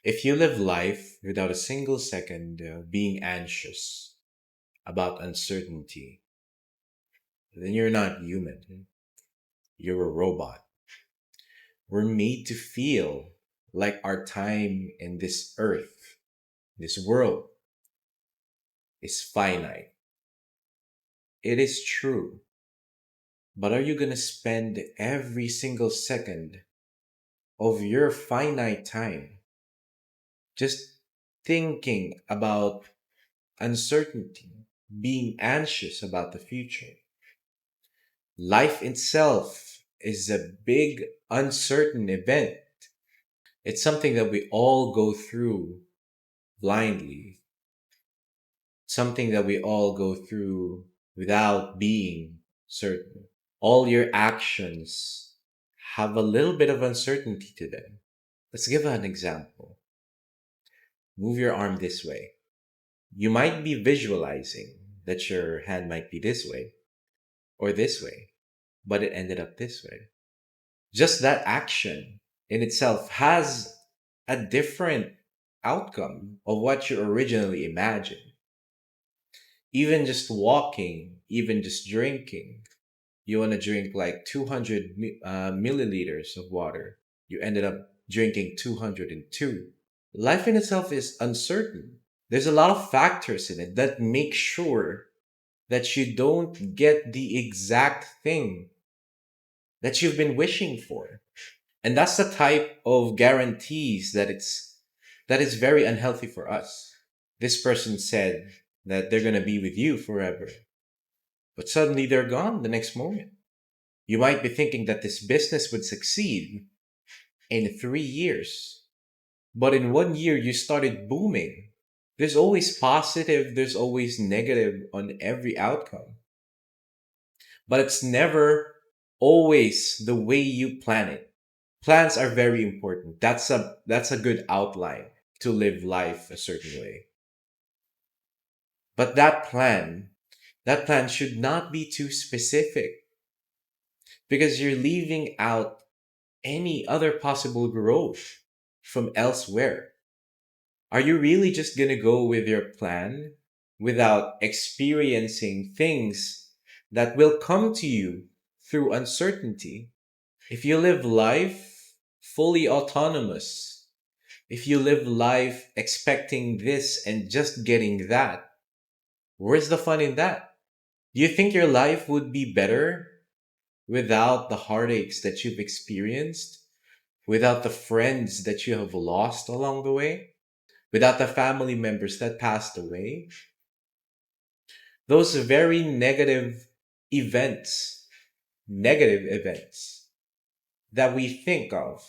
If you live life without a single second being anxious about uncertainty, then you're not human. You're a robot. We're made to feel like our time in this earth, this world, is finite. It is true. But are you going to spend every single second of your finite time just thinking about uncertainty, being anxious about the future? Life itself is a big, uncertain event. It's something that we all go through blindly, something that we all go through without being certain. All your actions have a little bit of uncertainty to them. Let's give an example. Move your arm this way. You might be visualizing that your hand might be this way or this way, but it ended up this way. Just that action in itself has a different outcome of what you originally imagined. Even just walking, even just drinking, you want to drink like 200 milliliters of water. You ended up drinking 202. Life in itself is uncertain. There's a lot of factors in it that make sure that you don't get the exact thing that you've been wishing for. And that's the type of guarantees that is very unhealthy for us. This person said that they're going to be with you forever, but suddenly they're gone the next moment. You might be thinking that this business would succeed in 3 years, but in 1 year you started booming. There's always positive, there's always negative on every outcome, but it's never always the way you plan it. Plans are very important. That's a good outline to live life a certain way. But that plan should not be too specific because you're leaving out any other possible growth from elsewhere. Are you really just going to go with your plan without experiencing things that will come to you through uncertainty? If you live life fully autonomous, if you live life expecting this and just getting that, where's the fun in that? Do you think your life would be better without the heartaches that you've experienced? Without the friends that you have lost along the way? Without the family members that passed away? Those very negative events that we think of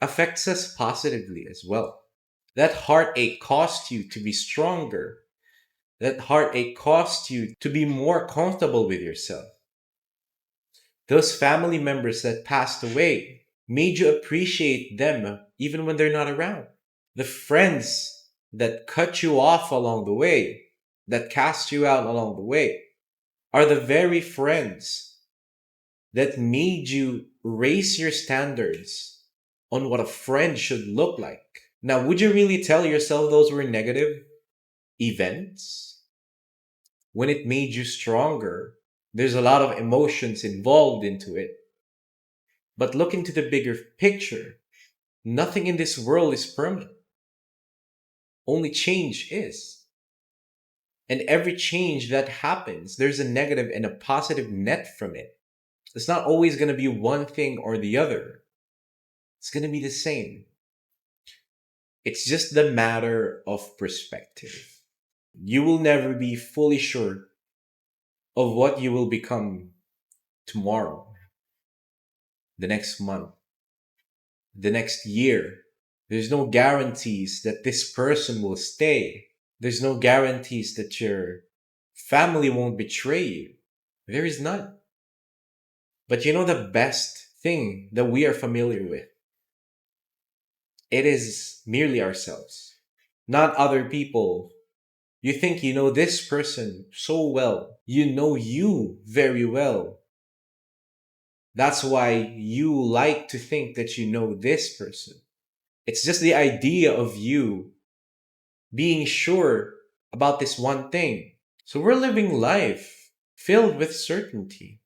affects us positively as well. That heartache cost you to be stronger. That heartache cost you to be more comfortable with yourself. Those family members that passed away made you appreciate them even when they're not around. The friends that cut you off along the way, that cast you out along the way, are the very friends that made you raise your standards on what a friend should look like. Now, would you really tell yourself those were negative events? When it made you stronger, there's a lot of emotions involved into it. But look into the bigger picture. Nothing in this world is permanent. Only change is. And every change that happens, there's a negative and a positive net from it. It's not always going to be one thing or the other. It's going to be the same. It's just the matter of perspective. You will never be fully sure of what you will become tomorrow, the next month, the next year. There's no guarantees that this person will stay. There's no guarantees that your family won't betray you. There is none. But you know the best thing that we are familiar with? It is merely ourselves, not other people. You think you know this person so well. You know you very well. That's why you like to think that you know this person. It's just the idea of you being sure about this one thing. So we're living life filled with certainty,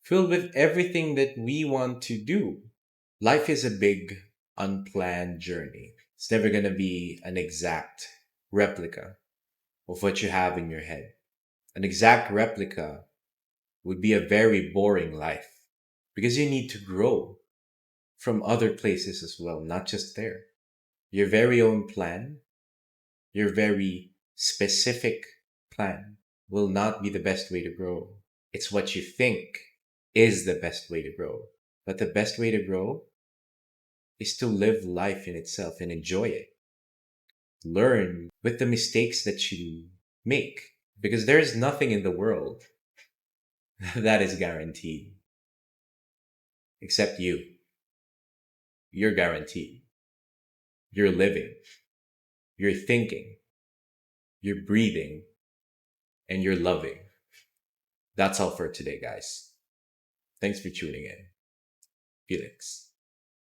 filled with everything that we want to do. Life is a big, unplanned journey. It's never going to be an exact replica of what you have in your head. An exact replica would be a very boring life because you need to grow from other places as well, not just there. Your very own plan, your very specific plan will not be the best way to grow. It's what you think is the best way to grow. But the best way to grow is to live life in itself and enjoy it. Learn with the mistakes that you make because there is nothing in the world that is guaranteed except you. You're guaranteed. You're living, you're thinking, you're breathing, and you're loving. That's all for today, guys. Thanks for tuning in. Felix.